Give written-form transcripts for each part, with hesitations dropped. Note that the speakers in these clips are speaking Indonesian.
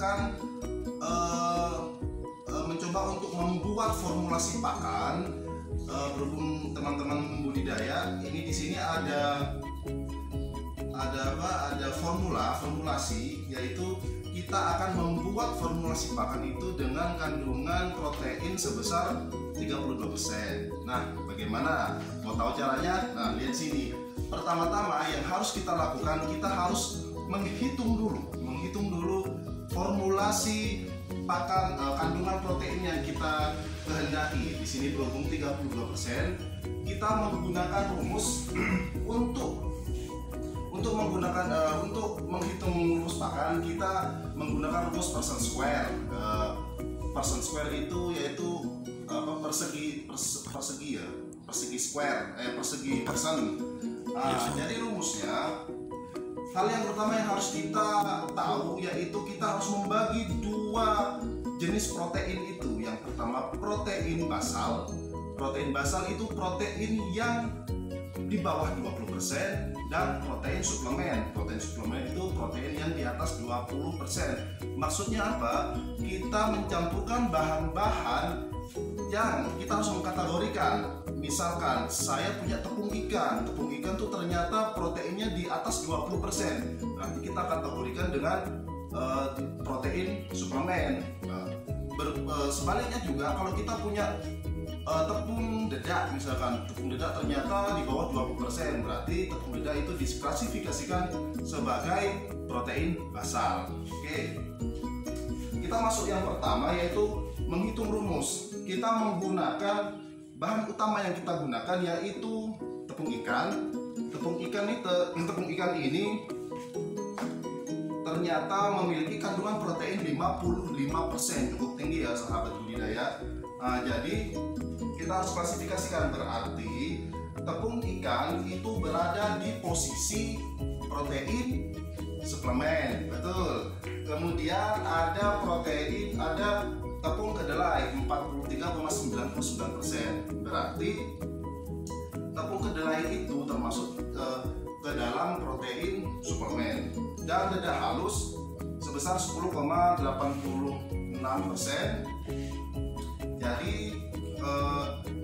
akan mencoba untuk membuat formulasi pakan. Berhubung teman-teman budidaya, ini di sini ada formulasi, yaitu kita akan membuat formulasi pakan itu dengan kandungan protein sebesar 32%. Nah, bagaimana? Mau tahu caranya? Nah, lihat sini. Pertama-tama yang harus kita lakukan, kita harus menghitung dulu formulasi pakan kandungan protein yang kita kehendaki. Di sini berhubung 32%, kita menggunakan rumus untuk menghitung rumus pakan, kita menggunakan rumus persen square. Persen square itu yaitu persegi persen. Jadi rumusnya, hal yang pertama yang harus kita tahu yaitu kita harus membagi dua jenis protein itu. Yang pertama protein basal. Protein basal itu protein yang di bawah 20%, dan protein suplemen. Protein suplemen itu protein yang di atas 20%. Maksudnya apa? Kita mencampurkan bahan-bahan yang kita harus mengkategorikan. Misalkan saya punya tepung ikan tuh ternyata proteinnya di atas 20%. Berarti kita kategorikan dengan protein suplemen. Sebaliknya juga kalau kita punya tepung dedak, misalkan tepung dedak ternyata di bawah 20%, berarti tepung dedak itu diklasifikasikan sebagai protein basal. Oke. Kita masuk yang pertama, yaitu menghitung rumus. Kita menggunakan bahan utama yang kita gunakan yaitu tepung ikan. Tepung ikan ini ternyata memiliki kandungan protein 55%, cukup tinggi ya sahabat budidaya. Jadi kita harus klasifikasikan, berarti tepung ikan itu berada di posisi protein suplemen, betul. Kemudian ada tepung kedelai 43,99%, berarti tepung kedelai itu termasuk ke dalam protein suplemen. Dan dedak halus sebesar 10,86%. Jadi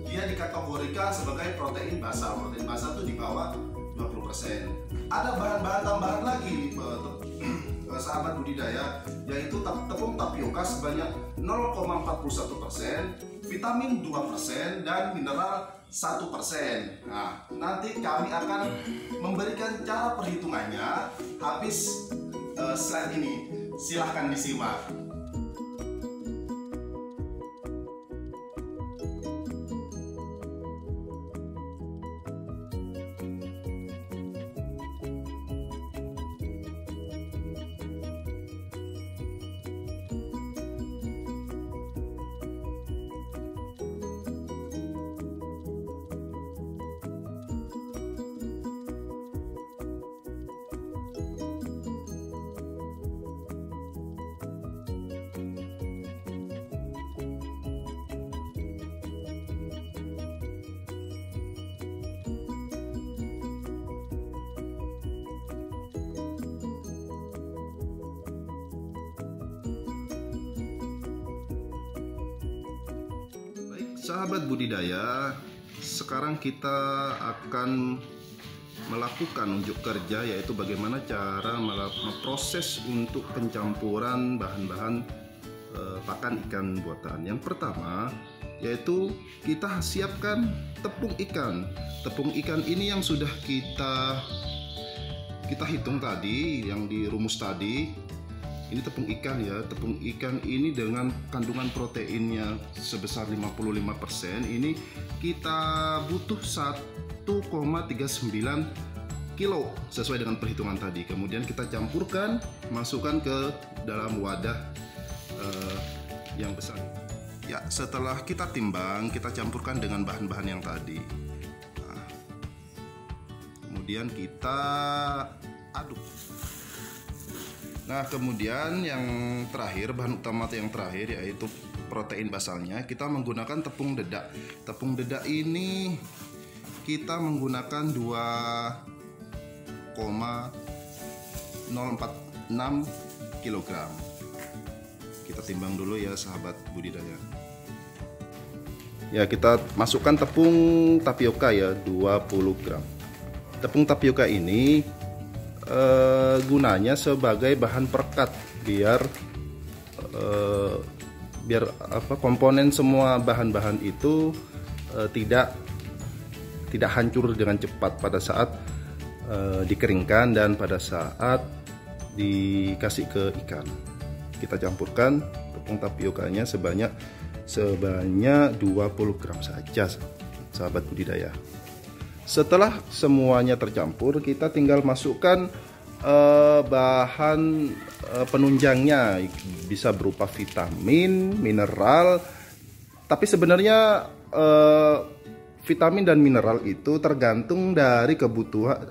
dia dikategorikan sebagai protein basal. Protein basal itu di bawah 20%. Ada bahan-bahan tambahan lagi sahabat budidaya, yaitu tepung tapioka sebanyak 0,41%, vitamin 2%, dan mineral 1%. Nah, nanti kami akan memberikan cara perhitungannya habis slide ini. Silahkan disimak. Sahabat budidaya, sekarang kita akan melakukan unjuk kerja, yaitu bagaimana cara proses untuk pencampuran bahan-bahan pakan ikan buatan. Yang pertama yaitu kita siapkan tepung ikan. Tepung ikan ini yang sudah kita hitung tadi, yang di rumus tadi. Ini tepung ikan ya, tepung ikan ini dengan kandungan proteinnya sebesar 55%. Ini kita butuh 1,39 kilo sesuai dengan perhitungan tadi. Kemudian kita campurkan, masukkan ke dalam wadah yang besar. Ya, setelah kita timbang, kita campurkan dengan bahan-bahan yang tadi. Nah, kemudian kita aduk. Nah, kemudian yang terakhir, bahan utama yang terakhir yaitu protein basalnya, kita menggunakan tepung dedak. Tepung dedak ini kita menggunakan 2,046 kg. Kita timbang dulu ya sahabat budidaya. Ya, kita masukkan tepung tapioka ya 20 gram. Tepung tapioka ini gunanya sebagai bahan perekat biar komponen semua bahan-bahan itu tidak hancur dengan cepat pada saat dikeringkan dan pada saat dikasih ke ikan. Kita campurkan tepung tapiokanya sebanyak 20 gram saja sahabat budidaya. Setelah semuanya tercampur, kita tinggal masukkan bahan penunjangnya, bisa berupa vitamin, mineral. Tapi sebenarnya vitamin dan mineral itu tergantung dari kebutuhan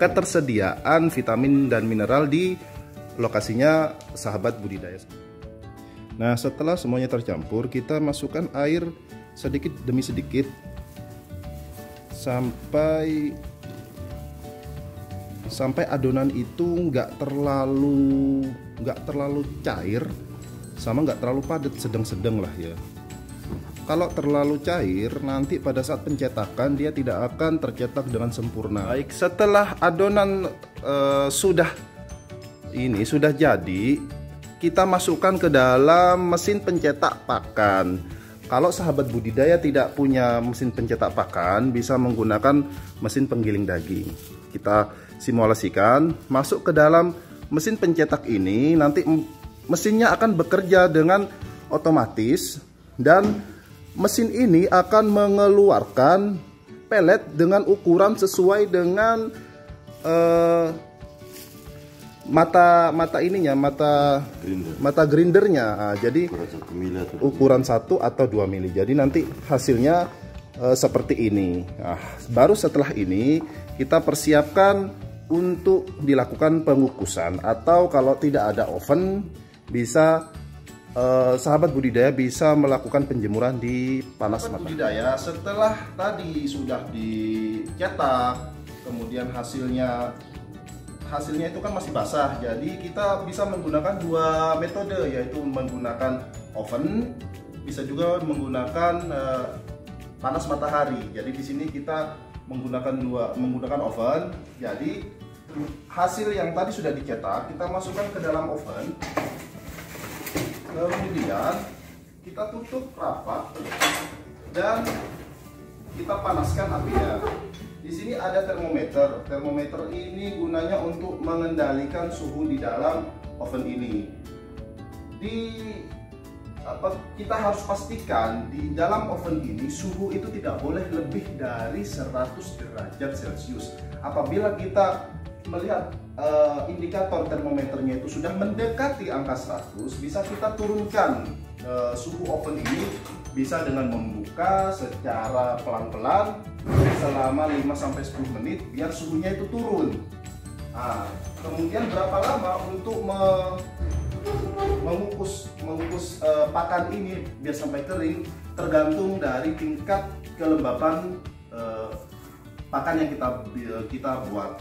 ketersediaan vitamin dan mineral di lokasinya sahabat budidaya. Nah, setelah semuanya tercampur, kita masukkan air sedikit demi sedikit sampai adonan itu nggak terlalu cair sama nggak terlalu padat, sedang-sedang lah ya. Kalau terlalu cair, nanti pada saat pencetakan dia tidak akan tercetak dengan sempurna. Baik, setelah adonan sudah jadi, kita masukkan ke dalam mesin pencetak pakan. Kalau sahabat budidaya tidak punya mesin pencetak pakan, bisa menggunakan mesin penggiling daging. Kita simulasikan masuk ke dalam mesin pencetak ini, nanti mesinnya akan bekerja dengan otomatis dan mesin ini akan mengeluarkan pelet dengan ukuran sesuai dengan mata grindernya. Nah, jadi ukuran 1 atau 2 mili. Jadi nanti hasilnya seperti ini. Nah, baru setelah ini kita persiapkan untuk dilakukan pengukusan, atau kalau tidak ada oven bisa sahabat budidaya bisa melakukan penjemuran di panas matahari. Budidaya setelah tadi sudah dicetak, kemudian hasilnya itu kan masih basah, jadi kita bisa menggunakan dua metode, yaitu menggunakan oven, bisa juga menggunakan panas matahari. Jadi di sini kita menggunakan oven. Jadi hasil yang tadi sudah dicetak kita masukkan ke dalam oven, kemudian kita tutup rapat dan kita panaskan apinya. Di sini ada termometer. Termometer ini gunanya untuk mengendalikan suhu di dalam oven ini. Kita harus pastikan di dalam oven ini suhu itu tidak boleh lebih dari 100 derajat Celcius. Apabila kita melihat indikator termometernya itu sudah mendekati angka 100, bisa kita turunkan suhu oven ini, bisa dengan membuka secara pelan-pelan selama 5-10 menit biar suhunya itu turun. Nah, kemudian berapa lama untuk mengukus pakan ini biar sampai kering, tergantung dari tingkat kelembapan pakan yang kita buat.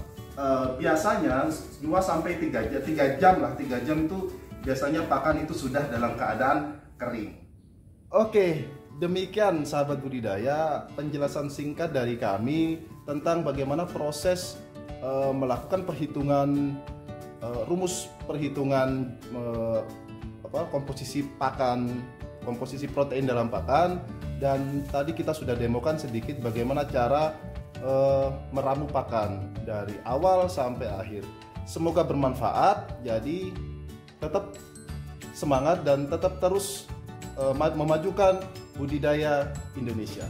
Biasanya 2-3 jam lah, 3 jam itu biasanya pakan itu sudah dalam keadaan kering. Oke, demikian sahabat budidaya penjelasan singkat dari kami tentang bagaimana proses melakukan perhitungan rumus perhitungan komposisi pakan, komposisi protein dalam pakan, dan tadi kita sudah demokan sedikit bagaimana cara meramu pakan dari awal sampai akhir. Semoga bermanfaat. Jadi tetap semangat dan tetap terus memajukan budidaya Indonesia.